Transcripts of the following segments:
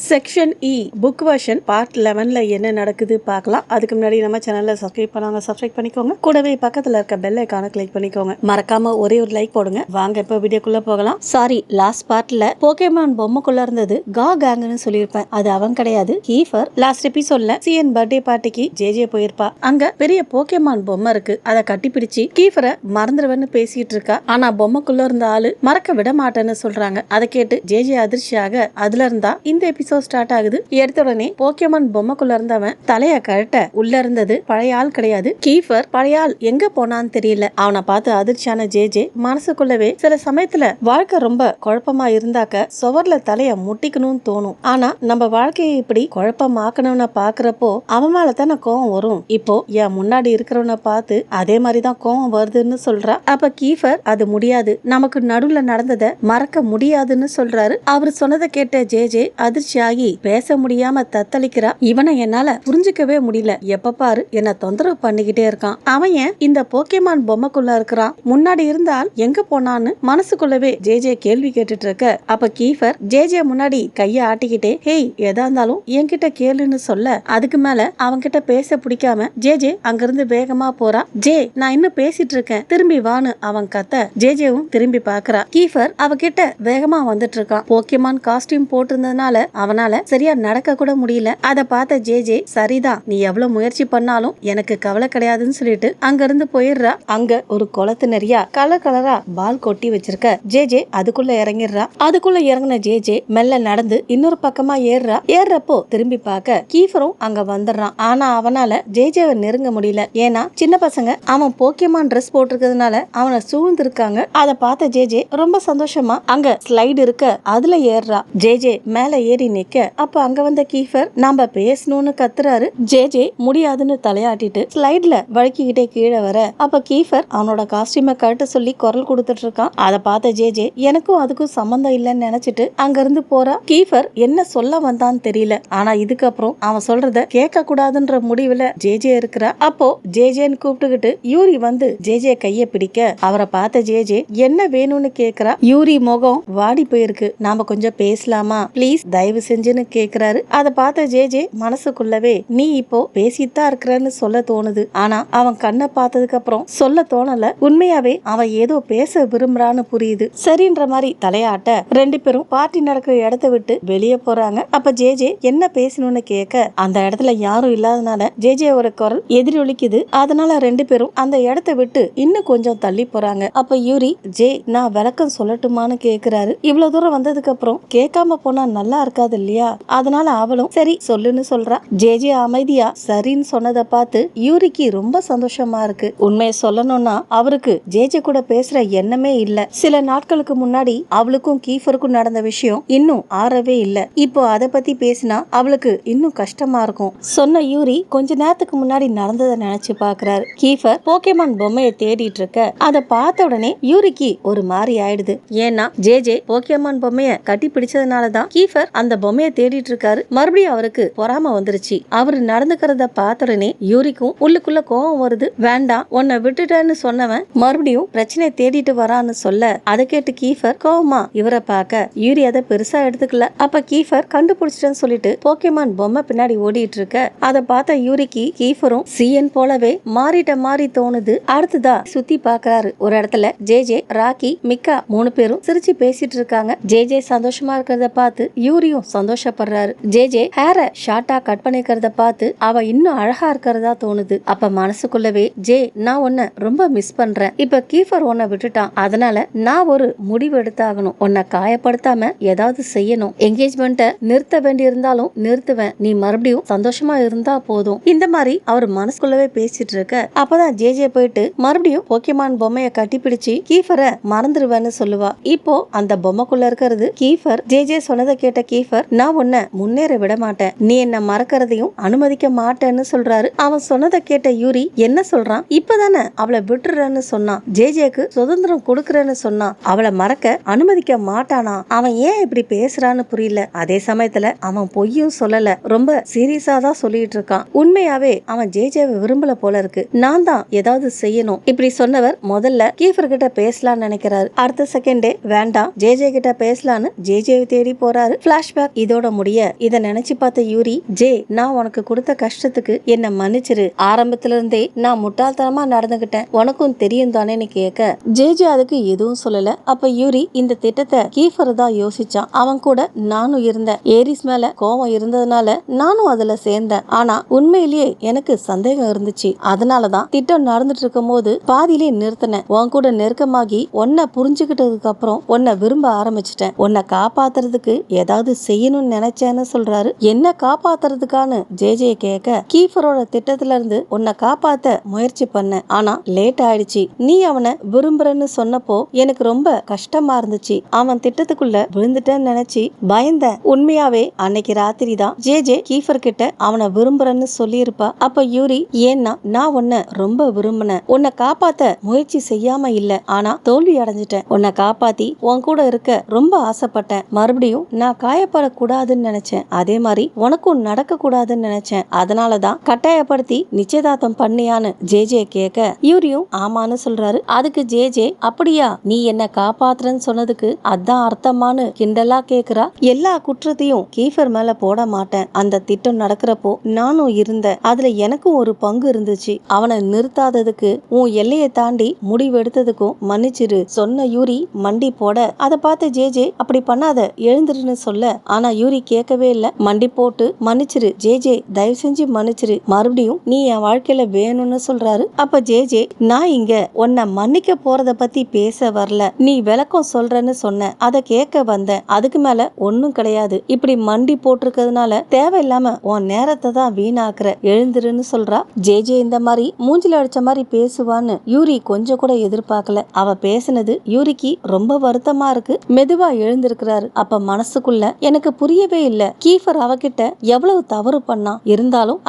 Section ebook version part 11ல என்ன நடக்குது பார்க்கலாம். அதுக்கு முன்னாடி நம்ம சேனலை சப்ஸ்கிரைப் பண்ணாங்க, சப்ஸ்கிரைப் பண்ணிக்கோங்க. கூடவே பக்கத்துல இருக்க பெல் ஐகானை கிளிக் பண்ணிக்கோங்க. மறக்காம ஒரே ஒரு லைக் போடுங்க. வாங்க இப்ப வீடியோக்குள்ள போகலாம். சாரி, லாஸ்ட் பார்ட்ல போகேமான் பொம்மைக்குள்ள இருந்தது கா கேங்னு சொல்லியிருப்பேன். அது அவன் கிடையாது, கீஃபர். லாஸ்ட் எபிசோட்ல சிஎன் பர்த்டே பார்ட்டிக்கு ஜே போயிருப்பா. அங்க பெரிய போகேமான் பொம்மை இருக்கு. அதை கட்டிப்பிடிச்சு கீஃபரை மறந்துடுவேன்னு பேசிட்டு இருக்கா. ஆனா பொம்மைக்குள்ள இருந்த ஆளு மறக்க விட மாட்டேன்னு சொல்றாங்க. அதை கேட்டு ஜே அதிர்ச்சியாக அதுல இருந்தா இந்த எபிசோட் ஸ்டார்ட் ஆகுது. எடுத்த உடனே போகேமான் பொம்மைக்குள்ள இருந்தவன் தலைய கழட்ட உள்ள இருந்தது பழைய ஆள் கிடையாது, கீஃபர். பழைய ஆள் எங்க போனான்னு தெரியல. அவனை பார்த்து அதிர்ச்சியான ஜே மனசுக்குள்ளவே சில சமயத்துல வாழ்க்கை ரொம்ப குழப்பமா இருந்தாக்க சுவர்ல தலைய முட்டிக்கணும்னு தோணும். ஆனா நம்ம வாழ்க்கையை இப்படி குழப்பமாக்கணும்னு பாக்குறப்போ அவன் மேலதான கோவம் வரும். இப்போ என் முன்னாடி இருக்கிறவனை பார்த்து அதே மாதிரிதான் கோவம் வருதுன்னு சொல்றா. அப்ப கீஃபர் அது முடியாது, நமக்கு நடுவுல நடந்ததை மறக்க முடியாதுன்னு சொல்றாரு. அவர் சொன்னதை கேட்ட ஜே அதிர்ச்சியாகி பேச முடியாம தத்தளிக்கிறா. இவனை என்னால புரிஞ்சுக்கவே முடியல, எப்ப பாரு என்ன தொந்தரவு பண்ணிக்கிட்டே இருக்கான். அவன் ஏன் இந்த போகேமான் பொம்மைக்குள்ள இருக்கிறான், முன்னாடி இருந்தால் எங்க போனான்னு மனசுக்குள்ளவே ஜே கேள்வி கேட்டுட்டு இருக்க. அப்ப கீஃபர் ஜே முன்னாடி கைய ஆட்டிக்கிட்டே, ஹேய் எதா இருந்தாலும் என்கிட்ட கேளுன்னு சொல்ல, அதுக்கு மேல அவன் கிட்ட பேச பிடிக்காம ஜே அங்கிருந்து வேகமா போறா. ஜே, நான் இன்னும் பேசிட்டு இருக்கேன், திரும்பி வான்னு அவன் கத்த ஜேவும் திரும்பி பாக்குறா. கீஃபர் அவகிட்ட வேகமா வந்துட்டு இருக்கான். போகேமான் காஸ்டியூம் போட்டிருந்ததுனால அவனால சரியா நடக்க கூட முடியல. அதை பார்த்த ஜே சரிதான், நீ எவ்வளவு முயற்சி பண்ணாலும் எனக்கு கவலை கிடையாதுன்னு சொல்லிட்டு அங்க இருந்து போயிடுறா. அங்க ஒரு குளத்து நிறைய கலர் கலரா பால் கொட்டி வச்சிருக்க ஜே அதுக்குள்ள இறங்கிடுறா. அதுக்குள்ள இறங்கின ஜே மெல்ல நடந்து இன்னொரு பக்கமா ஏறுறப்போ திரும்பி பார்க்க கீஃபரும் அங்க வந்துடுறான். ஆனா அவனால ஜேவை நெருங்க முடியல. ஏன்னா சின்ன பசங்க அவன் போகேமான் ட்ரெஸ் போட்டிருக்கிறதுனால அவனை சூழ்ந்து இருக்காங்க. அதை பார்த்த ஜே ரொம்ப சந்தோஷமா அங்க ஸ்லைடு இருக்க அதுல ஏறுறா. ஜே மேல ஏறி நிக்க அப்ப அங்க வந்த கீஃபர் நாம பேசணும்னு கத்துறாரு. ஜே முடியாதுன்னு தலையாட்டிட்டு ஸ்லைட்ல வழுக்கிக்கிட்டே கீழே வர அப்ப கீஃபர் அவனோட காஸ்டியூமை கழட்ட சொல்லி குரல் கொடுத்துட்டு இருக்கான். அதை பார்த்த ஜே எனக்கும் அதுக்கும் சம்பந்தம் இல்லைன்னு நினைச்சிட்டு அங்க இருந்து போறா. கீஃபர் என்ன சொல்ல வந்தான்னு தெரியல, ஆனா இதுக்கப்புறம் அவன் சொல்றத கேட்க கூடாதுன்ற முடிவுல ஜே இருக்கிறா. அப்போ ஜேன்னு கூப்பிட்டுக்கிட்டு யூரி வந்து ஜே கைய பிடிக்க அவரை பார்த்த ஜே என்ன வேணும்னு கேக்குறா. யூரி முகம் வாடி போயிருக்கு, நாம கொஞ்சம் பேசலாமா ப்ளீஸ் தயவு செஞ்சுன்னு கேக்குறாரு. அதை பார்த்த ஜே மனசுக்குள்ளவே நீ இப்போ பேசித்தான் இருக்கிறன்னு சொல்ல தோணுது, ஆனா அவன் கண்ணை பார்த்ததுக்கு அப்புறம் சொல்ல தோணல. உண்மையாவே அவன் ஏதோ பேச விரும்புறான்னு புரியுது. சரின்ற மாதிரி தலையாட்ட ரெண்டு பேரும் பார்ட்டி நடக்கிற இடத்த விட்டு வெளியே போறாங்க. அப்ப ஜே என்ன பேசணும்னு கேட்க அந்த இடத்துல யாரும் இல்லாதனால ஜேவோட குரல் எதிரொலிக்குது. அதனால ரெண்டு பேரும் அந்த இடத்த விட்டு இன்னும் கொஞ்சம் தள்ளி போறாங்க. அப்ப யூரி ஜே நான் விளக்கம் சொல்லட்டுமான்னு கேக்குறாரு. இவ்வளவு தூரம் வந்ததுக்கு அப்புறம் கேட்காம போனா நல்லா இருக்காது இல்லையா, அதனால அவளும் சரி சொல்லுன்னு சொல்றா. ஜே அமைதியா சரின்னு சொன்னதை பார்த்து யூரிக்கு ரொம்ப சந்தோஷமா இருக்கு. உண்மையை சொல்லணும்னா அவருக்கு ஜே கூட பேசுற எண்ணமே இல்ல. சில நாட்களுக்கு முன்னாடி அவளுக்கும் கீஃபருக்கும் நடந்த விஷயம் இன்னும் ஆறவே இல்ல. இப்போ அதை பத்தி பேசினா அவளுக்கு இன்னும் கஷ்டமா இருக்கும். சொன்ன யூரி கொஞ்ச நேரத்துக்கு முன்னாடி நடந்ததை நினைச்சு பாக்குறாரு. கீஃபர் போகேமான் பொம்மையை தேடிட்டு இருக்க அதை பார்த்த உடனே யூரிக்கு ஒரு மாதிரி ஆயிடுது. ஏன்னா ஜே போகேமான் பொம்மைய கட்டி பிடிச்சதுனாலதான் கீஃபர் அந்த பொம்மையை தேடிட்டு இருக்காரு. மறுபடியும் அவருக்கு பொறாம வந்துருச்சு. அவரு நடந்துக்கிறத பார்த்த உடனே யூரிக்கும் உள்ளுக்குள்ள கோவம் வருது. வேண்டாம் உன்னை விட்டுட்டேன்னு சொன்னவன் மறுபடியும் பிரச்சனையை தேடிட்டு வரான்னு சொல்ல அதை கேட்டு கீஃபர் கோவமா இவரை பார்க்க யூரி அதை பெருசா எடுத்துக்கல. அப்ப கீஃபர் கண்டுபிடிச்சிட்டேன்னு சொல்லிட்டு போகேமான் பொம்மை பின்னாடி ஓடிட்டு இருக்க அதை பார்த்த யூரிக்கு கீஃபரும் சிஎன் போலவே மாறிட்ட மாதிரி தோணுது. அடுத்ததா சுத்தி பாக்குறாரு. ஒரு இடத்துல ஜே ராக்கி மிக்கா மூணு பேரும் சிரிச்சு பேசிட்டு இருக்காங்க. ஜே சந்தோஷமா இருக்கிறத பார்த்து யூரியும் சந்தோஷப்படுறாரு. ஜே ஹேர ஷார்ட்டா கட் பண்ணிக்கிறத பார்த்து அவ இன்னும் அழகா இருக்கிறதா தோணுது. அப்ப மனசுக்குள்ளவே ஜே நான் உன்னை ரொம்ப மிஸ் பண்றேன், இப்ப கீஃபர் உன்னை விட்டுட்டான், அதனால நான் ஒரு முடிவு எடுத்தாகணும், உன்னை காயப்படுத்தாம ஏதாவது செய்யணும், என்கேஜ்மெண்ட்டை நிறுத்த வேண்டி இருந்தாலும் நிறுத்துவேன், நீ மறுபடியும் சந்தோஷமா இருந்தா போதும். இந்த மாதிரி அவர் மனசுக்குள்ளவே பேசிட்டு இருக்க அப்பதான் ஜே போயிட்டு மறுபடியும் போகேமான் பொம்மைய கட்டிப்பிடிச்சு கீஃபரை மறந்துடுவேன்னு சொல்லுவா. இப்போ அந்த பொம்மைக்குள்ள இருக்கிறது கீஃபர். ஜே சொன்னதை கேட்ட கீஃபர் நான் உன்னை முன்னேற விட மாட்டேன், நீ என்ன மறக்கிறதையும் அனுமதிக்க மாட்டேன்னு சொல்றாரு. அவன் சொன்னதை கேட்ட யூரி என்ன சொல்றான், இப்பதானே அவளை விட்டுறன்னு சொன்னான், ஜேக்கு சுதந்திரம் கொடுக்கறன்னு சொன்னான், அவளை மறக்க அனுமதிக்க மாட்டானா, அவன் ஏன் இப்படி பேசுறான்னு புரியல. அதே சமயத்துல அவன் பொய்யும் சொல்லல, ரொம்ப சீரியஸா தான் சொல்லிட்டு இருக்கான். உண்மையாவே அவன் ஜேவை விரும்பல போல இருக்கு, நான் தான் ஏதாவது செய்யணும். இப்படி சொன்னவர் முதல்ல கீஃபர் கிட்ட பேசலாம்னு நினைக்கிறாரு. அடுத்த செகண்டே வேண்டாம் ஜே கிட்ட பேசலான்னு ஜேவை தேடி போறாரு. பிளாஷ்பேக் இதோட முடிய இத நினைச்சு பார்த்த யூரி, ஜே நான் உனக்கு கொடுத்த கஷ்டத்துக்கு என்ன மன்னிச்சிரு, ஆரம்பத்துல இருந்தே நான் முட்டாள்தனமா நடந்துகிட்டேன், உனக்கும் தெரியும் தானேன்னு கேட்க ஜே அதுக்கு எதுவும் சொல்லல. அப்ப யூரி இந்த திட்டத்தை கீஃபர் தான் யோசிச்சான். அவன் கூட நானும் இருந்தேன். ஏரிஸ் மேல கோவம் இருந்ததுனால நானும் அதுல சேர்ந்தேன். ஆனா உண்மையிலேயே எனக்கு சந்தேகம் இருந்துச்சு. அதனாலதான் திட்டம் நடந்துட்டு இருக்கும் போது பாதியிலே நிறுத்தினேன். உன் கூட நெருக்கமாகி உன்னை புரிஞ்சுக்கிட்டதுக்கு அப்புறம் உன்னை விரும்ப ஆரம்பிச்சிட்டேன். உன்னை காப்பாத்துறதுக்கு ஏதாவது செய்யணும்னு நினைச்சேன்னு சொல்றாரு. என்ன காப்பாத்துறதுக்கான்னு ஜே கேட்க, கீஃபரோட திட்டத்துல இருந்து உன்னை காப்பாத்த முயற்சி பண்ண, ஆனா லேட் ஆயிடுச்சு. நீ அவனை விரும்புறன்னு சொன்னப்போ எனக்கு ரொம்ப கஷ்டமா இருந்துச்சு. அவன் திட்டத்துக்குள்ள விழுந்துட்டேன்னு நினைச்சு பயந்தேன். உண்மையாவே அன்னைக்கு ராத்திரி தான் ஜே கீஃபர் கிட்ட அவனை விரும்புறன்னு சொல்லி இருப்பா. அப்ப யூரி, ஏன்னா நான் உன்னை ரொம்ப விரும்பினேன், உன்னை காப்பாத்த முயற்சி செய்யாம இல்ல, ஆனா தோல்வி அடைஞ்சிட்டேன். உன்னை காப்பாத்தி உன் கூட இருக்க ரொம்ப ஆசைப்பட்டேன். மறுபடியும் நான் காயப்படக்கூடாதுன்னு நினைச்சேன். அதே மாதிரி உனக்கும் நடக்க கூடாதுன்னு நினைச்சேன். அதனாலதான் கட்டாயப்படுத்தி நிச்சயதார்த்தம் பண்ணியான்னு ஜே கேட்க யூரியும் ஆமான்னு சொல்றாரு. அதுக்கு ஜே, அப்படியா, நீ என்ன காப்பாத்துறன்னு சொன்னதுக்கு அதான் அர்த்தமானு கிண்டலா கேக்குறா. எல்லா குற்றத்தையும் கீஃபர் மேல போட மாட்டேன். அந்த திட்டம் நடக்கிறப்போ நானும் இருந்தேன். அதுல எனக்கும் ஒரு பங்கு இருந்துச்சு. அவனை நிறுத்தாததுக்கு, உன் எல்லையை தாண்டி முடிவெடுத்ததுக்கும் மன்னிச்சிரு சொன்ன யூரி மண்டி போட, அதை பார்த்து ஜே அப்படி பண்ணாத, எழுந்துருன்னு சொல்ல, ஆனா யூரி கேட்கவே இல்ல. மண்டி போட்டு மன்னிச்சிரு ஜே, தயவு செஞ்சு மன்னிச்சிரு, மறுபடியும் நீ என் வாழ்க்கையில வேணும்னு சொல்றாரு. அப்ப ஜே, நான் இங்க உன்னை மன்னிக்க போறத பத்தி பேச வரல, நீ விளக்கம் சொல்றன்னு சொன்ன, அதை கேட்க வந்தேன். அதுக்கு மேல ஒன்னும் கிடையாது. இப்படி மண்டி போட்டிருக்கிறதுனால தேவையில்லாம உன் நேரத்தை தான் வீணாக்குற, எழுந்துருன்னு சொல்றா. ஜே இந்த மாதிரி மூஞ்சில அடிச்ச மாதிரி பேசுவான்னு யூரி கொஞ்சம் கூட எதிர்பார்க்கல. அவ பேசினது யூரிக்கு ரொம்ப வருத்தமா இருக்கு. மெதுவா எழுந்திருக்கிறாரு. அப்ப மனசுக்குள்ள, எனக்கு புரியவே இல்ல, கீஃபர் அவகிட்ட எவ்வளவு தவறு பண்ணா, இருந்தாலும்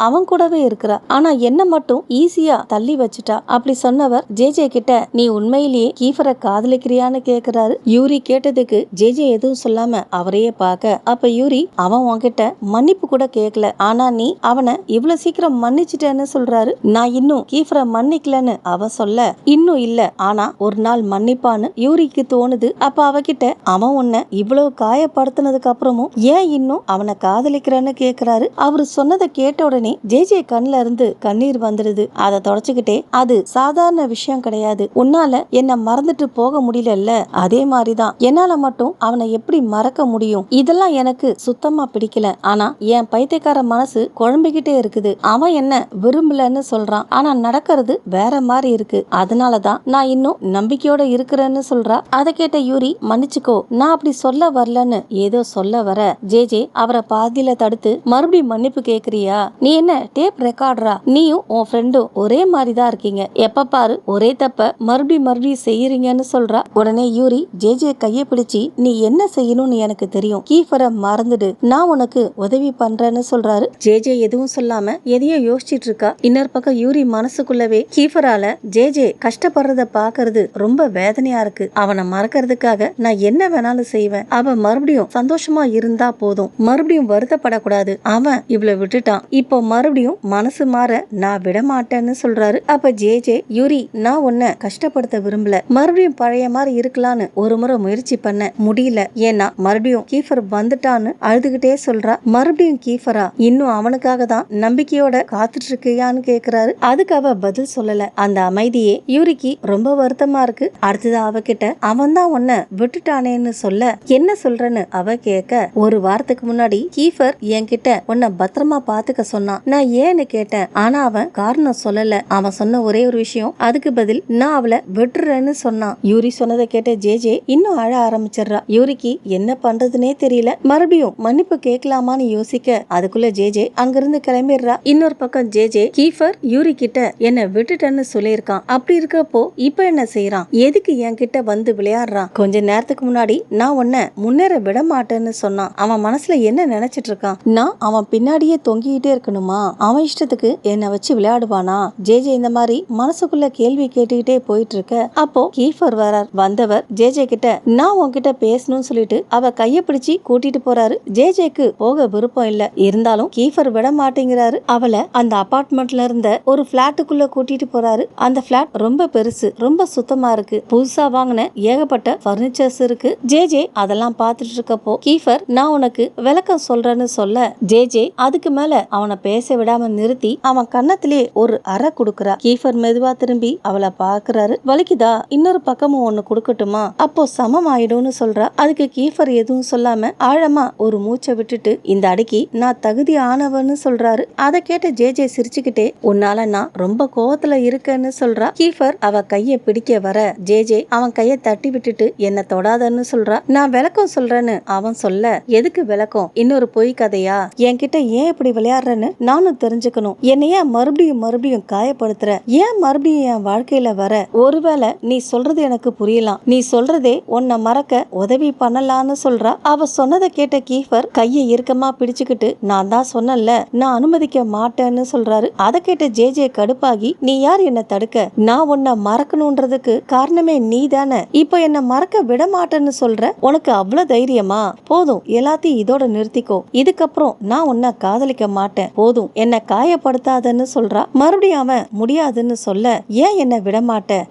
அவன் கூடவே இருக்கிறா, ஆனா என்ன மட்டும் ஈஸியா தள்ளி வச்சுட்டா. அப்படி சொன்னவர் ஜே கிட்ட, நீ உண்மையிலேயே கீஃபரை காதலிக்கிறியான்னு கேக்குறாரு. யூரி கேட்டதுக்கு ஜே எதுவும் சொல்லாம அவரையே பார்க்க, அப்ப யூரி, அவன் உன்கிட்ட மன்னிப்பு கூட கேட்கல, ஆனா நீ அவனை இவ்வளவு சீக்கிரம் மன்னிச்சிட்டேன்னு சொல்றாரு. நான் இன்னும் கீஃபரை மன்னிக்கலன்னு அவ சொல்ல, இன்னும் இல்ல, ஆனா ஒரு நாள் மன்னிப்பான்னு யூரிக்கு தோணுது. அப்ப அவகிட்ட, அவன் உன்னை இவ்வளவு காயப்படுத்தினதுக்கு அப்புறமும் ஏன் இன்னும் அவனை காதலிக்கிறன்னு கேக்குறாரு. அவரு சொன்னதை கேட்ட உடனே ஜே கண்ணுல இருந்து கண்ணீர் வந்துடுது. அதை தொடச்சுக்கிட்டே, அது சாதாரண விஷயம் கிடையாது, உன்னால என்ன மறந்துட்டு போக முடியல, அதே மாதிரிதான் என்னால மட்டும் அவனை எப்படி மறக்க முடியும், இதெல்லாம் எனக்கு சுத்தமா பிடிக்கல, ஆனா என் பைத்தியக்கார மனசு குழம்பிக்கிட்டே இருக்குது. அவன் என்ன விரும்பலன்னு சொல்றான், ஆனா நடக்கிறது வேற மாதிரி இருக்கு, அதனாலதான் நான் இன்னும் நம்பிக்கையோட இருக்கிறேன்னு சொல்றா. அதை கேட்ட யூரி, மன்னிச்சுக்கோ, நான் அப்படி சொல்ல வரலன்னு ஏதோ சொல்ல வர ஜே அவரை பாதியில தடுத்து, மறுபடியும் மன்னிப்பு கேக்குறியா, நீ என்ன டேப் ரெக்கார்டரா, நீயும் உன் ஃப்ரெண்டும் ஒரே மாதிரிதான் இருக்கீங்க, எப்ப பாரு ஒரே தப்ப மறுபடியும் செய்யறீங்கன்னு சொல்றா. உடனே யூரி ஜே கையை பிடிச்சி, நீ என்ன செய்யணும்னு எனக்கு தெரியும், கீஃபரை மறந்துடு, நான் உனக்கு உதவி பண்றேன்னு சொல்றாரு. ஜே எதுவும் சொல்லாம எதையோ யோசிச்சுட்டு இருக்கா. இன்னொரு பக்கம் யூரி மனசுக்குள்ளவே, கீஃபரால ஜே கஷ்டப்படுறத பாக்குறது ரொம்ப வேதனையா இருக்கு, அவனை மறக்கிறதுக்காக நான் என்ன வேணாலும் செய்வேன், அவன் மறுபடியும் சந்தோஷமா இருந்தா போதும், மறுபடியும் வருத்தப்படக்கூடாது, அவன் இவ்வளவு விட்டுட்டான், இப்போ மறுபடியும் மனசு மாற நான் விட மாட்டேன்னு சொல்றாரு. அப்ப ஜே, யூரி, நான் உன்னை கஷ்டப்படுத்த விரும்பல, மறுபடியும் பழைய மாதிரி இருக்கலான்னு ஒரு முறை முயற்சி பண்ண முடியல, ஏன்னா மறுபடியும் கீஃபர் வந்துட்டான்னு அழுதுகிட்டே சொல்றா. மறுபடியும் கீஃபரா, இன்னும் அவனுக்காக தான் நம்பிக்கையோட காத்துட்டு இருக்கியான்னு கேக்குறாரு. அதுக்கு அவ பதில் சொல்லல. அந்த அமைதியே யூரிக்கு ரொம்ப வருத்தமா இருக்கு. அடுத்தது அவகிட்ட, அவன் தான் உன்னை விட்டுட்டானேன்னு சொல்ல, என்ன சொல்றன்னு அவ கேட்க, ஒரு வாரத்துக்கு முன்னாடி கீஃபர் என்கிட்ட உன்னை பத்திரமா பாத்துக்க சொன்னான், நான் ஏன்னு கேட்டேன், ஆனா அவன் காரணம் சொல்லல, அவன் சொன்ன ஒரே ஒரு விஷயம், அதுக்கு பதில் நான் அவளை விட்டுறேன்னு சொன்னான். யூரி சொன்னதை கேட்ட ஜே இன்னும் அழ ஆரம்பிச்சிடுறா. யூரிக்கு என்ன பண்றதுனே தெரியல. மறுபடியும் மன்னிப்பு கேட்கலாமான்னு யோசிக்க, அதுக்குள்ள ஜே அங்கிருந்து கிளம்பிடுறா. இன்னொரு பக்கம் ஜே கீஃபர் யூரி கிட்ட என்ன விட்டுட்டேன்னு சொல்லியிருக்கான், அப்படி இருக்கப்போ இப்ப என்ன செய்யறான், எதுக்கு என்கிட்ட வந்து விளையாடுறான், கொஞ்ச நேரத்துக்கு முன்னாடி நான் உன்னை முன்னேற விட மாட்டேன்னு சொன்னான், அவன் மனசுல என்ன நினைச்சிட்டு இருக்கான், நான் அவன் பின்னாடியே தொங்கிக்கிட்டே இருக்கணுமா, அவன் இஷ்டத்துக்கு என்ன வச்சு விளையாடுவானா. ஜே இந்த மாதிரி மனசுக்குள்ள கேள்வி கேட்டுக்கிட்டே போயிட்டு இருக்க, அப்போ கீஃபர் வரார். வந்தவர் ஜே கிட்ட, நான் உன்கிட்ட பேசணும்னு சொல்லிட்டு அவ கைய பிடிச்சி கூட்டிட்டு போறாரு. ஜேக்கு போக விருப்பம் இல்ல, இருந்தாலும் கீஃபர் விட மாட்டேங்கிறாரு. அவளை அந்த அபார்ட்மெண்ட்ல இருந்த ஒரு பிளாட்டுக்குள்ள கூட்டிட்டு போறாரு. அந்த பிளாட் ரொம்ப பெருசு, ரொம்ப சுத்தமா இருக்கு, புதுசா வாங்கின ஏகப்பட்ட பர்னிச்சர்ஸ் இருக்கு. ஜே அதெல்லாம் பார்த்துட்டு இருக்கப்போ கீஃபர் நான் உனக்கு விளக்கம் சொல்றேன்னு சொல்ல ஜே அதுக்கு மேல அவனை பேச விடாம நிறுத்தி அவன் கன்னத்திலே ஒரு அறை கொடுக்கறா. கீஃபர் மெதுவா திரும்பி அவளை பாக்குறாரு. வலிக்குதா? இன்னொரு பக்கமும் ஒண்ணு கொடுக்கட்டுமா? அப்போ சமம் ஆயிடும்னு சொல்றா. அதுக்கு கீஃபர் எதுவும் சொல்லாம ஆழமா ஒரு மூச்சை விட்டுட்டு இந்த அடிக்கு நான் தகுதி ஆனவன்னு சொல்றாரு. அதை கேட்ட ஜே சிரிச்சுக்கிட்டே உன்னால நான் ரொம்ப கோவத்துல இருக்கேன்னு சொல்றா. கீஃபர் அவ கைய பிடிக்க வர ஜே அவன் கைய தட்டி விட்டுட்டு என்ன தொடாதன்னு சொல்றா. நான் விளக்கம் சொல்றேன்னு அவன் சொல்ல எதுக்கு விளக்கம்? இன்னொரு பொய் கதையா? என்கிட்ட ஏன் இப்படி விளையாடுறேன்னு நானும் தெரிஞ்சுக்கணும். என்னைய மறுபடியும் காயப்படுத்துற, ஏன் மறுபடியும் என் வாழ்க்கையில வர? ஒருவேளை நீ சொல்றது எனக்கு புரியலாம், நீ சொல்றதே உன்னை மறக்க உதவி பண்ணலான்னு சொல்றா. அவ சொன்னதை கேட்ட கீஃபர் கையை இறுக்கமா பிடிச்சுக்கிட்டு நான் தான் சொன்னல நான் அனுமதிக்க மாட்டேன்னு சொல்றாரு. அதை கேட்ட ஜே கடுப்பாகி நீ யார் என்ன தடுக்க? நான் உன்னை மறக்கணும்ன்றதுக்கு காரணமே நீ தானே. இப்போ என்ன மறக்க விட மாட்டேன்னு சொல்ற. உனக்கு அவ்வளவு தைரியமா? போதும், எல்லாத்தையும் இதோட நிறுத்திக்கோ. இதுக்கப்புறம் நான் உன்னை காதலிக்க மாட்டேன். போதும், என்ன காயப்படுத்தாதன்னு சொல்றா. மறுபடியும் அவன் முடியாதுன்னு சொல்ல ஏன் என்ன விட மாட்டேன்?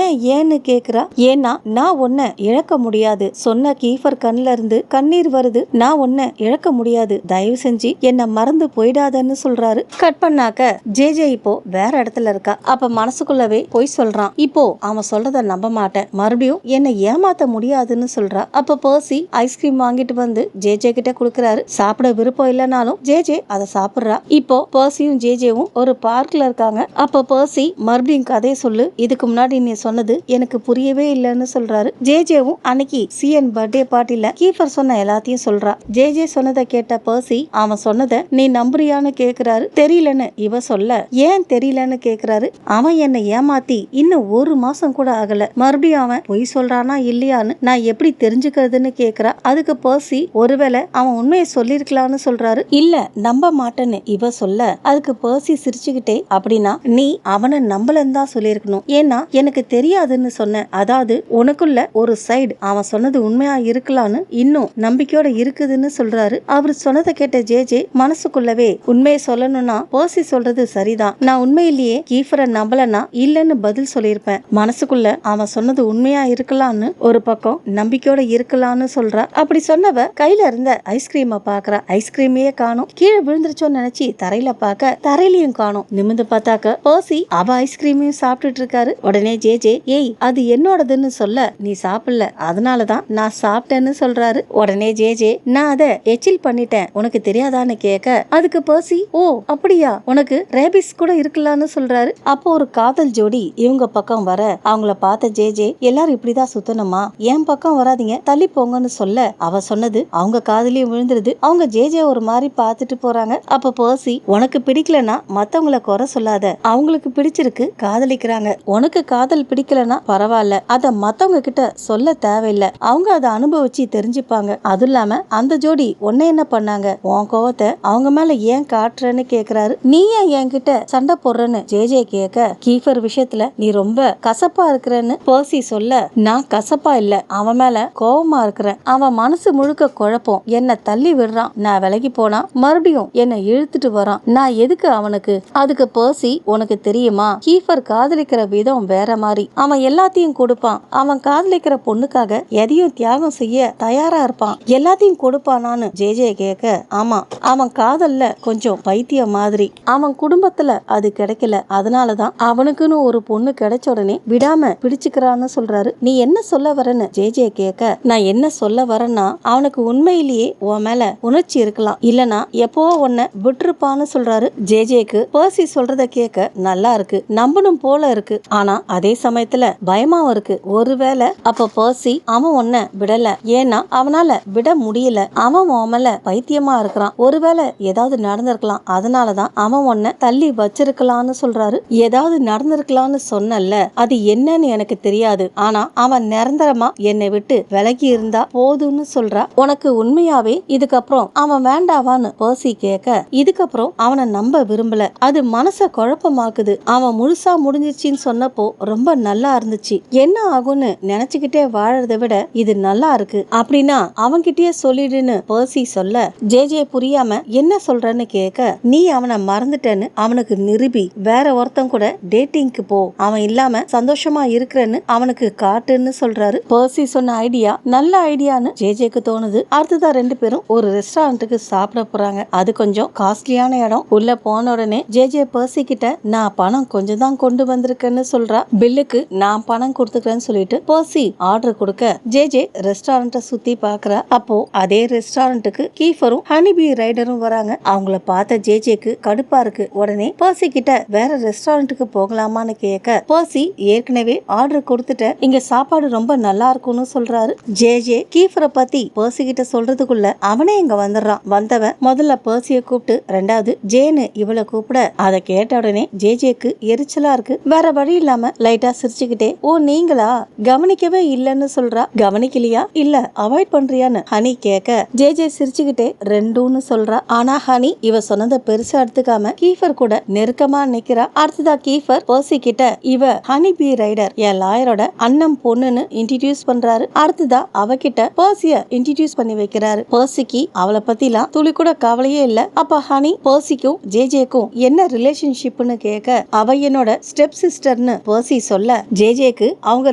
ஏன்னு கேக்குறா. ஏன்னா நான் உன்னை இழக்க முடியாது சொன்ன கீஃபர் கண்ணுல இருந்து கண்ணீர் வருது. நான் உன்னை இழக்க முடியாது, தயவு செஞ்சு என்ன மறந்து போயிடாதன்னு சொல்றாரு. கட் பண்ணாக்க ஜே இப்போ வேற இடத்துல இருக்கா. அப்ப மனசுக்குள்ளவே போய் சொல்றான். இப்போ அவன் சொல்றத நம்ப மாட்டேன், மறுபடியும் என்ன ஏமாத்த முடியாதுன்னு சொல்றா. அப்ப பர்சி ஐஸ்கிரீம் வாங்கிட்டு வந்து ஜே கிட்ட குடுக்கறாரு. சாப்பிட விருப்பம் இல்லைனாலும் ஜே அதை சாப்பிடுறா. இப்போ பர்சியும் ஜேவும் ஒரு பார்க்ல இருக்காங்க. அப்ப பர்சி மறுபடியும் கதையை சொல்லு, இதுக்கு முன்னாடி நீ சொன்னது எனக்கு புரியவே இல்லைன்னு சொல்றாரு. ஜேவும் அன்னைக்கு சிஎன் பர்த்டே பார்ட்டில கீஃபர் சொன்ன எல்லாத்தையும் சொல்றா. ஜே சொன்னதை கேட்ட பர்சி அவன் சொன்னதை நீ நம்புறியான்னு கேக்குறாரு. தெரியலன்னு இவ சொல்ல ஏன் தெரியலன்னு கேக்குறாரு. அவன் என்ன ஏமாத்தி இன்னும் ஒரு மாசம் கூட ஆகல, மறுபடியும் அவன் பொய் சொல்றானா இல்லையான்னு நான் எப்படி தெரிஞ்சுக்கிறதுன்னு கேக்குறா. அதுக்கு பர்சி ஒருவேளை அவன் உண்மையை சொல்லிருக்கலாம்னு சொல்றாரு. இல்ல நம்ப மாட்டேன்னு இவ சொல்ல அதுக்கு பர்சி சிரிச்சுக்கிட்டே அப்படின்னா நீ அவனை நம்பலன்னு தான் சொல்லிருக்கணும், ஏன்னா எனக்கு தெரியாதுன்னு சொன்ன. அதாவது உனக்குள்ள ஒரு சைடு அவன் சொன்னது உண்மையா இருக்கலாம்னு இன்னும் நம்பிக்கையோட இருக்குதுன்னு சொல்றாரு. அவர் சொன்னதை கேட்ட ஜே மனசுக்குள்ளவே உண்மையை சொல்லணும்னா பர்சி சொல்றது சரிதான், நான் உண்மையிலேயே கீஃபரை நம்பலன்னா இல்லன்னு பதில் சொல்லியிருப்பேன். மனசுக்குள்ள அவன் சொன்னது உண்மையா இருக்கலாம்னு ஒரு பக்கம் நம்பிக்கையோட இருக்கலாம்னு சொல்றா. அப்படி சொன்னவ கையில இருந்த ஐஸ்கிரீமை பாக்குறா. ஐஸ்கிரீமையே காணும். கீழே விழுந்துருச்சோன்னு நினைச்சு தரையில பார்க்க தரையிலையும் காணும். நிமிந்து பார்த்தாக்க பர்சி அவ ஐஸ்கிரீமையும் சாப்பிட்டுட்டு இருக்காரு. உடனே ஜே ஏய் அது என்னோடதுன்னு சொல்ல நீ சாப்பிடல அதனாலதான் நான் சாப்பிட்டேன்னு சொல்றாரு. உடனே ஜே நான் அதை எச்சில் பண்ணிட்டேன் உனக்கு தெரியாதான்னு கேட்க அதுக்கு பர்சி ஓ அப்படியா, உனக்கு ரேபிஸ் கூட இருக்கலாம்னு சொல்றாரு. அப்போ ஒரு காதல் ஜோடி இவங்க பக்கம் வர அவங்கள பார்த்த ஜே எல்லாரும் இப்படிதான் சுத்தணுமா, என் பக்கம் வராதீங்க தள்ளி போங்கன்னு சொல்ல அவ சொன்னது அவங்க காதலியும் விழுந்துருது. அவங்க ஜே ஒரு மாதிரி பார்த்துட்டு போறாங்க. அப்ப பர்சி உனக்கு பிடிக்கலனா மத்தவங்கள குறை சொல்லாத, அவங்களுக்கு பிடிச்சிருக்கு காதலிக்கிறாங்க, உனக்கு காதல் பிடிக்கலனா பரவாயில்ல, அத மத்தவங்க கிட்ட சொல்ல தேவையில்லை, அவங்க அதை அனுபவிச்சு தெரிஞ்சுப்பாங்க. அதுவும் இல்லாம அந்த ஜோடி உன்ன என்ன பண்ணாங்க, உன் கோவத்தை அவங்க மேல ஏன் காட்டுறன்னு கேக்குறாரு. நீ ஏன் என்கிட்ட சண்டை போடுறன்னு ஜே கேட்க கீஃபர் விஷயத்துல நீ ரொம்ப கசப்பா இருக்கிறன்னு பர்சி சொல்ல நான் கசப்பா இல்ல, அவன் மேல கோவமா இருக்கிறேன், அவன் மனசு முழுக்க குழப்பம், என்ன தள்ளி விடுறான், நான் விலகி போனா மறுபடியும் என்ன இழுத்துட்டு வரான், நான் எதுக்கு அவனுக்கு? அதுக்கு பர்சி உனக்கு தெரியுமா கீஃபர் காதலிக்கிற விதம் வேற மாதிரி, அவன் எல்லாத்தையும் கொடுப்பான், அவன் காதலிக்கிற பொண்ணுக்காக எதையும் தியாகம் செய்ய தயாரா இருப்பான், எல்லாத்தையும் கொடுப்பானான்னு ஜே கேட்க ஆமா அவன் காதல்ல கொஞ்சம் பைத்தியம் மாதிரி, அவன் குடும்பத்துல அது கிடைக்கல, அதனாலதான் அவனுக்குன்னு ஒரு பொண்ணு கிடைச்ச உடனே விடாம பிடிச்சுக்கிறான்னு சொல்றாரு. நீ என்ன சொல்ல வரன்னு ஜே கேட்க நான் என்ன சொல்ல வரேன்னா அவனுக்கு உண்மையிலேயே உன் மேல உணர்ச்சி இருக்கலாம், இல்லனா எப்போ உன்னை விட்டுருப்பான்னு சொல்றாரு. ஜேக்கு பர்சி சொல்றத கேட்க நல்லா இருக்கு, நம்பணும் போல இருக்கு, ஆனா அதே சமயத்துல பயமாவும் இருக்கு. ஒருவேளை அப்ப பர்சி அவன் உன்னை விடல, ஏன்னா அவனால விட முடியல, அவன் உன் மேல பைத்தியமா இருக்கிறான், ஒருவேளை ஏதாவது நடந்திருக்கலாம், அதனாலதான் அவன் உன்னை தள்ளி வச்சிருக்கலாம்னு சொல்றாரு. ஏதாவது நடந்திருக்கலாம்னு சொன்னல, அது என்னன்னு எனக்கு தெரியாது, ஆனா அவன் நிரந்தரமா என்னை விட்டு விலகி இருந்தா போதும்னு சொல்றா. உனக்கு உண்மையாவே இதுக்கப்புறம் அவன் வேண்டாவான்னு பர்சி கேட்க இதுக்கப்புறம் அவனை நம்ப விரும்பல, அது மனச குழப்பமாக்குது, அவன் முழுசா முடிஞ்சிச்சின்னு சொன்னப்போ ரொம்ப நல்லா இருந்துச்சு, என்ன ஆகும்னு நினைச்சுக்கிட்டே வாழறதை விட இது நல்லா இருக்கு அப்படின்னா அவன்கிட்டயே சொல்லிடுன்னு பர்சி சொல்ல ஜே புரியாம என்ன சொல்றன்னு கேட்க நீ அவனை மறந்துட்டேன்னு அவனுக்கு நிரூபி, வேற ஒருத்தன் கூட டேட்டிங்க்கு போ, அவன் இல்லாம சந்தோஷமா இருக்கிறன்னு அவனுக்கு காட்டுன்னு சொல்றாரு. பர்சி சொன்ன ஐடியா நல்ல ஐடியான்னு ஜேக்கு தோணுது. தோணுது. அடுத்ததான் 2 பேரும் ஒரு ரெஸ்டாரண்ட்டுக்கு சாப்பிட போறாங்க. அது கொஞ்சம் காஸ்ட்லியான இடம். உள்ள போன உடனே ஜேஜே பர்சி கிட்ட நான் பணம் கொஞ்சம் தான் கொண்டு வந்திருக்கேன்னு சொல்றா. பில்லுக்கு நான் பணம் கொடுத்துக்கிறேன்னு சொல்லிட்டு பர்சி ஆர்டர் கொடுக்க ஜேஜே ரெஸ்டாரண்ட்டை சுத்தி பாக்குறா. அப்போ அதே ரெஸ்டாரண்ட்டுக்கு கீஃபரும் ஹனிபி ரைடரும் வராங்க. அவங்கள பார்த்த ஜேஜேக்கு கடுப்பா இருக்கு. உடனே பர்சி கிட்ட வேற ரெஸ்டாரண்ட்டுக்கு போகலாமான்னு கேட்க பர்சி ஏற்கனவே ஆர்டர் கொடுத்துட்ட, இங்க சாப்பாடு ரொம்ப நல்லா இருக்கும்னு சொல்றாரு. ஜேஜே கீஃபரை பத்தி பர்சி கிட்ட சொல்றதுக்குள்ள அவனே இங்க வந்துடுறான். வந்தவன் முதல்ல பர்சிய கூப்பிட்டு ரெண்டாவது ஜேன்னு இவளை கூப்பிட அதை கேட்ட உடனே ஜேஜேக்கு எரிச்சலா இருக்கு. வேற வழி இல்லாம லைட்டா சிரிச்சுக்கிட்டே ஓ நீங்களா, கவனிக்கவே இல்லன்னு சொல்றா. கவனிக்கலையா இல்ல அவாய்ட் பண்றியான்னு ஹனி கேட்க ஜேஜே சிரிச்சுக்கிட்டே ரெண்டுன்னு சொல்றா. ஆனா ஹனி இவ சொன்னதை பெருசா எடுத்துக்காம கீஃபர் கூட நெருக்கமா நிக்கிறா. அடுத்ததா கீஃபர் பர்சி கிட்ட இவ ஹனி பி ரைடர் என் லாயரோட அண்ணன் பொண்ணுன்னு இன்ட்ரோடியூஸ் பண்றாரு. அடுத்ததா அவகிட்ட பர்சிய இன்ட்ரோடியூஸ் பண்ணி வைக்கிறாரு. பர்சிக்கு அவளை பத்திலாம் துளி கூட கவலையே இல்ல. அப்ப ஹனி பர்சிக்கும் ஜேஜேக்கும் என்ன ரிலேஷன்ஷிப்னு கேட்க அவ என்னோட ஸ்டெப் சிஸ்டர்னு பர்சி சொல்ல ஜேஜேக்கு அவங்க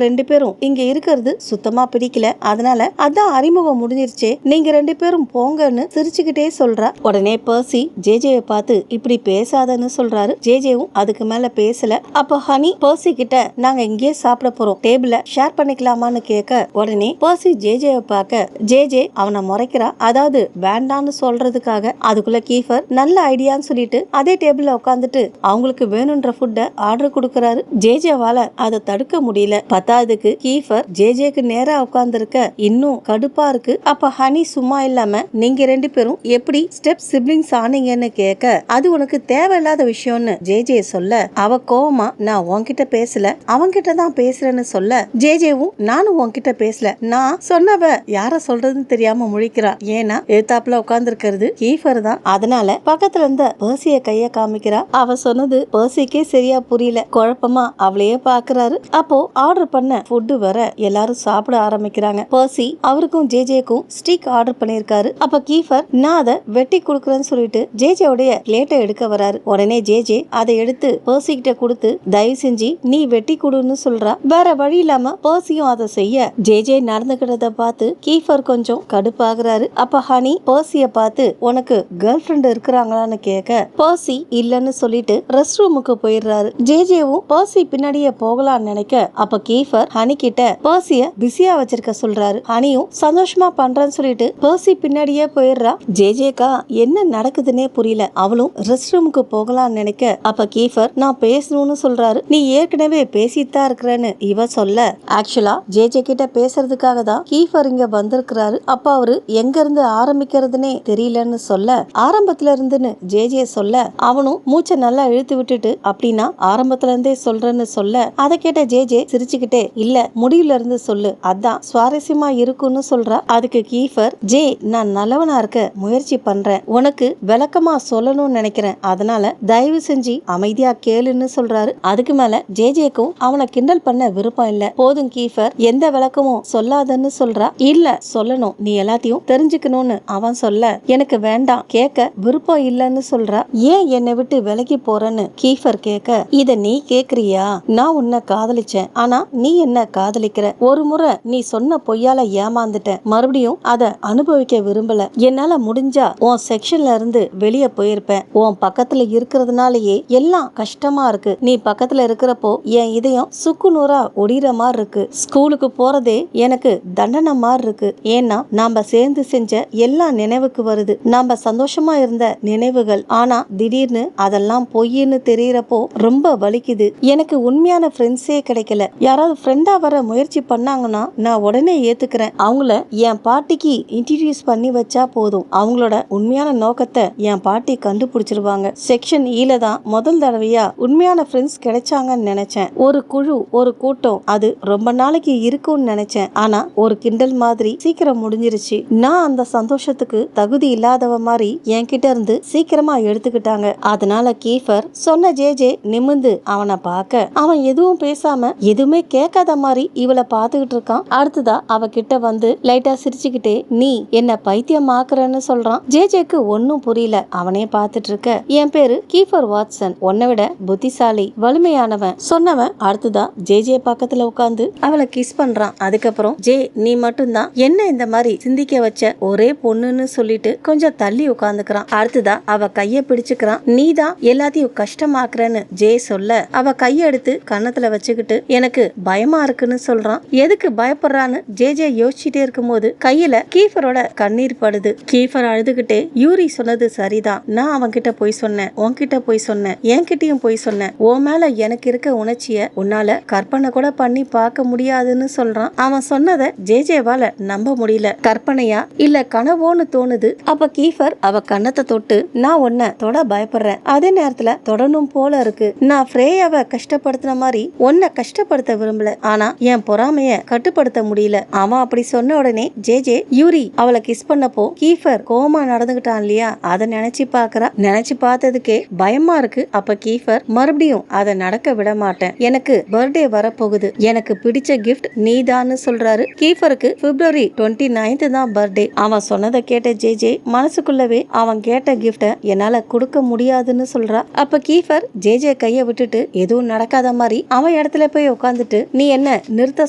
2 பேரும் இங்க இருக்கிறது சுத்தமா பிடிக்கல, அதனால அதான் அறிமுகம் முடிஞ்சிருச்சே, நீங்க 2 பேரும் போங்கன்னு சிரிச்சுக்கிட்டே சொல்றா. உடனே பர்சி ஜேஜேவை பார்த்து இப்படி பேசாதன்னு சொல்றாரு. ஜேஜேவும் அதுக்கு மேல பேசல. அப்ப ஹனி பர்சி கிட்ட நாங்க இங்கே சாப்பிட போறோம், டேபிள ஷேர் பண்ணிக்கலாமான்னு கேட்க உடனே பர்சி ஜேஜேவை பார்க்க ஜேஜே அவனை முறைக்கிறா. அதாவது வேண்டான்னு சொல்றதுக்காக. அதுக்குள்ள கீஃபர் நல்ல ஐடியான்னு சொல்லிட்டு அதே டேபிள்ல உட்காந்துட்டு அவங்களுக்கு வேணும்ன்ற ஃபுட்டை ஆர்டர் கொடுக்கறாரு. ஜேஜேவால அதை தடுக்க முடியல. பத்தாவதுக்கு கீஃபர் ஜேஜேக்கு நேரா உட்கார்ந்துருக்க இன்னும் கடுப்பா இருக்கு. அப்ப ஹனி சும்மா இல்லாம நீங்க 2 பேரும் எப்படி ஸ்டெப் சிப்லிங்ஸ் ஆனீங்கன்னு கேட்க அது உனக்கு தேவையில்லாத விஷயம்னு ஜேஜே சொல்ல அவ கோவமா நான் உன்கிட்ட பேசல அவன்கிட்ட தான் பேசுறேன்னு சொல்ல ஜேஜேவும் நானும் உன்கிட்ட பேசல, நான் சொன்னவ யார சொல்றதுன்னு தெரியாம முழிக்கிறா. ஏன்னா எழுத்தாப்புல உட்கார்ந்து இருக்கிறது கீஃபர் தான். அதனால பக்கத்துல இருந்த பர்சிய கைய காமிக்கிறா. அவ சொன்னது பர்சிக்கே சரியா புரியல. குழப்பமா அவளையே பாக்குறாரு. அப்போ ஆர்டர் பண்ண ஃபுட்டு வர எல்லாரும் சாப்பிட ஆரம்பிக்கிறாங்க. பர்சி அவருக்கும் ஜேஜேக்கும் ஸ்டீக் ஆர்டர் பண்ணிருக்காரு. அப்ப கீஃபர் நான் அதை வெட்டி கொடுக்கறேன்னு சொல்லிட்டு ஜேஜேவுடைய பிளேட்டை எடுக்க வராரு. உடனே ஜேஜே அதை எடுத்து பர்சி கிட்ட கொடுத்து தயவு செஞ்சு நீ வெட்டி கொடுன்னு சொல்றா. வேற வழி இல்லாம பர்சியும் அதை செய்ய ஜேஜே நடந்துகிட்டத பார்த்து கீஃபர் கொஞ்சம் கடுப்பாகிறாரு. அப்ப ஹனி பர்சிய பார்த்து உனக்கு கேர்ள் ஃப்ரெண்ட் இருக்கிறாங்களான்னு கேட்க பர்சி இல்லன்னு சொல்லிட்டு ரெஸ்ட் ரூமுக்கு போயிடுறாரு. ஜேஜேவும் பர்சி பின்னாடியே போகலான்னு நினைக்க அப்ப கீஃபர் ஹனி கிட்ட பர்சிய பிஸியா வச்சிருக்க சொல்றாரு. ஹனியும் சந்தோஷமா பண்றேன்னு சொல்லிட்டு பர்சி பின்னாடியே போயிடுறா. ஜேஜேக்கா என்ன நடக்குதுன்னே புரியல. அவளும் ரெஸ்ட் ரூமுக்கு போகலான்னு நினைக்க அப்ப கீஃபர் நான் பேசணும்னு சொல்றாரு. நீ ஏற்கனவே பேசித்தான் இருக்கிறேன்னு இவ சொல்ல ஆக்சுவலா ஜேஜே கிட்ட பேசுறதுக்காக தான் கீஃபர் இங்க வந்திருக்கிறாரு. அப்ப அவரு எங்க இருந்து ஆரம்பிக்கிறதுனே தெரியலன்னு சொல்ல ஆரம்பத்துல இருந்துன்னு ஜேஜே சொல்ல அவனும் மூச்சை நல்லா இழுத்து விட்டுட்டு அப்படின்னா ஆரம்பத்துல இருந்தே சொல்றேன்னு சொல்ல அதை கேட்ட ஜேஜே சிரிச்சுக்கிட்டே இல்ல முடிவுல இருந்து சொல்லு, அதான் சுவாரஸ்யமா இருக்கும்னு சொல்றா. அதுக்கு கீஃபர் ஜே நான் நல்லவனா இருக்க முயற்சி பண்றேன், உனக்கு விளக்கமா சொல்லணும்னு நினைக்கிறேன், அதனால தயவு செஞ்சு அமைதியா கேளுன்னு சொல்றாரு. அதுக்கு மேல ஜேஜேக்கும் அவனை கிண்டல் பண்ண விருப்பம் இல்ல. போதும் கீஃபர் எந்த விளக்கமும் சொல்லாதன்னு சொல்றா. இல்ல சொல்லணும், நீ எல்லாத்தையும் தெரிஞ்சுக்கணும்னு அவன் சொல்ல எனக்கு வேண்டாம் கேட்க விருப்பம் இல்லன்னு சொல்றா. ஏன் என்னை விட்டு விலகி போறன்னு கீஃபர் கேட்க இத நீ கேக்குறியா, நான் உன்னை காதலிச்சேன் ஆனா நீ என்ன காதலிக்கிற, ஒரு முறை நீ சொன்ன பொய்யால ஏமாந்துட்டேன், மறுபடியும் அதை அனுபவிக்க விரும்பல, என்னால முடிஞ்சா உன் செக்ஷன்ல இருந்து வெளியே போயிருப்பேன், உன் பக்கத்துல இருக்கிறதுனாலயே எல்லாம் கஷ்டமா இருக்கு, நீ பக்கத்துல இருக்கிறப்போ என் இதயம் சுக்கு நூறா ஒடிற மாதிரி இருக்கு, ஸ்கூலுக்கு போறதே எனக்கு தண்டனை மாதிரி இருக்கு, ஏன்னா நாம சேர்ந்து செஞ்ச எல்லாம் நினைவுக்கு வருது, நாம சந்தோஷமா இருந்த நினைவுகள், ஆனா திடீர்னு அதெல்லாம் பொய்ன்னு தெரியறப்போ ரொம்ப வலிக்குது, எனக்கு உண்மையான ஃப்ரெண்ட்ஸே கிடைக்கல, யாராவது ஃப்ரெண்டா வர முயற்சி பண்ணாங்கன்னா நான் உடனே ஏத்துக்கிறேன், அவங்கள என் பாட்டிக்கு இன்ட்ரோடியூஸ் பண்ணி வச்சா போதும், அவங்களோட உண்மையான நோக்கத்தை என் பாட்டி கண்டுபிடிச்சிருவாங்க, செக்ஷன் ஈல தான் முதல் தடவையா உண்மையான ஃப்ரெண்ட்ஸ் கிடைச்சாங்கன்னு நினைச்சேன், ஒரு குழு ஒரு கூட்டம் அது ரொம்ப நாளைக்கு இருக்கும்னு நினைச்சேன், ஆனா ஒரு கிண்டல் மாதிரி சீக்கிரம் முடிஞ்சிருச்சு, நான் அந்த சந்தோஷத்துக்கு தகுதி இல்லாதவ மாதிரி என்கிட்ட இருந்து சீக்கிரமா எடுத்துக்கிட்டாங்க, அதனால கீஃபர் சொன்ன ஜேஜே நிமிந்து அவனை பார்க்க அவன் எதுவும் பேசாம எதுவுமே கேட்காத மாதிரி இவளை பார்த்துக்கிட்டு இருக்கான். அடுத்ததா அவ கிட்ட வந்து லைட்டா சிரிச்சுக்கிட்டே நீ என்ன பைத்தியமாக்குறன்னு சொல்றான். ஜேஜேக்கு ஒன்னும் புரியல, அவனே பார்த்துட்டு இருக்க என் பேரு கீஃபர் வாட்சன், உன்னை விட புத்திசாலி வலிமையானவன் சொன்னவன் அடுத்ததா ஜேஜே பக்கத்துல உட்காந்து அவளை கிஸ் பண்றான். அதுக்கப்புறம் ஜே நீ மட்டும்தான் என்ன இந்த மாதிரி மாதிரி சிந்திக்க வச்ச ஒரே பொண்ணுன்னு சொல்லிட்டு கொஞ்சம் தள்ளி உட்காந்துக்கிறான். அடுத்ததா அவ கைய பிடிச்சுக்கிறான். நீதான் எல்லாத்தையும் கஷ்டமாக்குறன்னு ஜே சொல்ல அவ கைய எடுத்து கன்னத்துல வச்சுக்கிட்டு எனக்கு பயமா இருக்குன்னு சொல்றான். எதுக்கு பயப்படுறான்னு ஜே யோசிச்சுட்டே இருக்கும்போது கையில கீஃபரோட கண்ணீர் படுது. கீஃபர் அழுதுகிட்டே யூரி சொன்னது சரிதான், நான் அவன்கிட்ட போய் சொன்னேன், உன்கிட்ட போய் சொன்னேன், என்கிட்டயும் போய் சொன்னேன், உன் மேல எனக்கு இருக்க உணர்ச்சிய உன்னால கற்பனை கூட பண்ணி பார்க்க முடியாதுன்னு சொல்றான். அவன் சொன்னதை ஜேவால நம்ப முடியல. கற்பனையா இல்ல கனவோன்னு தோணுது. அப்ப கீஃபர் அவ கன்னத்தை தொட்டு நான் உன்னை தொட பயப்படுறேன், அதே நேரத்துல தொடணும் போல இருக்கு, நான் ஃப்ரேயாவை கஷ்டப்படுத்தின மாதிரி உன்னை கஷ்டப்படுத்த விரும்பல, ஆனா என் பொறாமைய கட்டுப்படுத்த முடியல. அவன் அப்படி சொன்ன உடனே ஜே யூரி அவளை கிஸ் பண்ணப்போ கீஃபர் கோமா நடந்துகிட்டான் இல்லையா, அதை நினைச்சு பாக்குறா. நினைச்சு பார்த்ததுக்கே பயமா இருக்கு. அப்ப கீஃபர் மறுபடியும் அதை நடக்க விட மாட்டேன், எனக்கு பர்த்டே வரப்போகுது, எனக்கு பிடிச்ச கிஃப்ட் நீதான்னு சொல்றாரு. கீஃபருக்கு பிப்ரவரி 29 தான் பர்த்டே. அவன் சொன்னதை கேட்ட ஜே மனசுக்குள்ளவே அவன் கேட்ட கிஃப்ட என்னால கொடுக்க முடியாதுன்னு சொல்றா. அப்ப கீஃபர் ஜே கைய விட்டுட்டு எதுவும் நடக்காத மாதிரி அவன் இடத்துல போய் உட்காந்துட்டு நீ என்ன நிறுத்த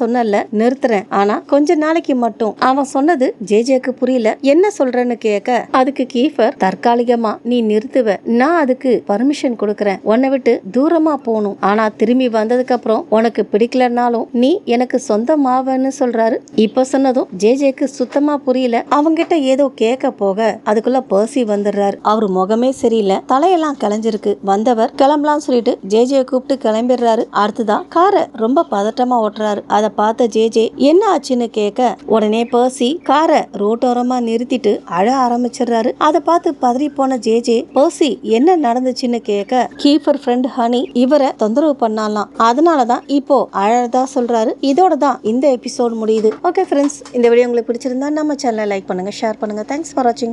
சொன்னல, நிறுத்துறேன், ஆனா கொஞ்ச நாளைக்கு மட்டும். அவன் சொன்னது ஜேக்கு புரியல. என்ன சொல்றேன்னு கேட்க அதுக்கு கீஃபர் தற்காலிகமா நீ நிறுத்துவ, நான் அதுக்கு பர்மிஷன் கொடுக்கறேன், உன்னை விட்டு தூரமா போகணும், ஆனா திரும்பி வந்ததுக்கு அப்புறம் உனக்கு பிடிக்கலனாலும் நீ எனக்கு சொந்தமாவன்னு சொல்றாரு. இப்ப சொன்னதும் ஜேக்கு சுத்தமா புரியல. அவங்கிட்ட ஏதோ கேட்க போக அதுக்குள்ள பர்சி வந்துடுறாரு. அவரு முகமே சரியில்லை, தலையெல்லாம் கலைஞ்சிருக்கு. வந்தவர் கிளம்பலாம் சொல்லிட்டு ஜே கூப்பிட்டு கிளம்பிடுறாரு. அடுத்துதான் காரை ரொம்ப பதட்டமா ஓட்டுறாரு. அதை பார்த்த ஜே என்ன ஆச்சுன்னு கேட்க உடனே பர்சி காரை ரோட்டோரமா நிறுத்திட்டு அழ ஆரம்பிச்சிடுறாரு. அதை பார்த்து பதறி போன ஜே பர்சி என்ன நடந்துச்சுன்னு கேட்க கீஃபர் ஃப்ரெண்ட் ஹனி இவரை தொந்தரவு பண்ணலாம், அதனாலதான் இப்போ அழறதா சொல்றாரு. இதோட தான் இந்த எபிசோட் முடியுது. ஓகே ஃப்ரெண்ட்ஸ், இந்த வீடியோ உங்களுக்கு பிடிச்சிருந்தா நம்ம சேனலை லைக் பண்ணுங்க, ஷேர் பண்ணுங்க. தேங்க்ஸ் ஃபார் வாட்சிங்.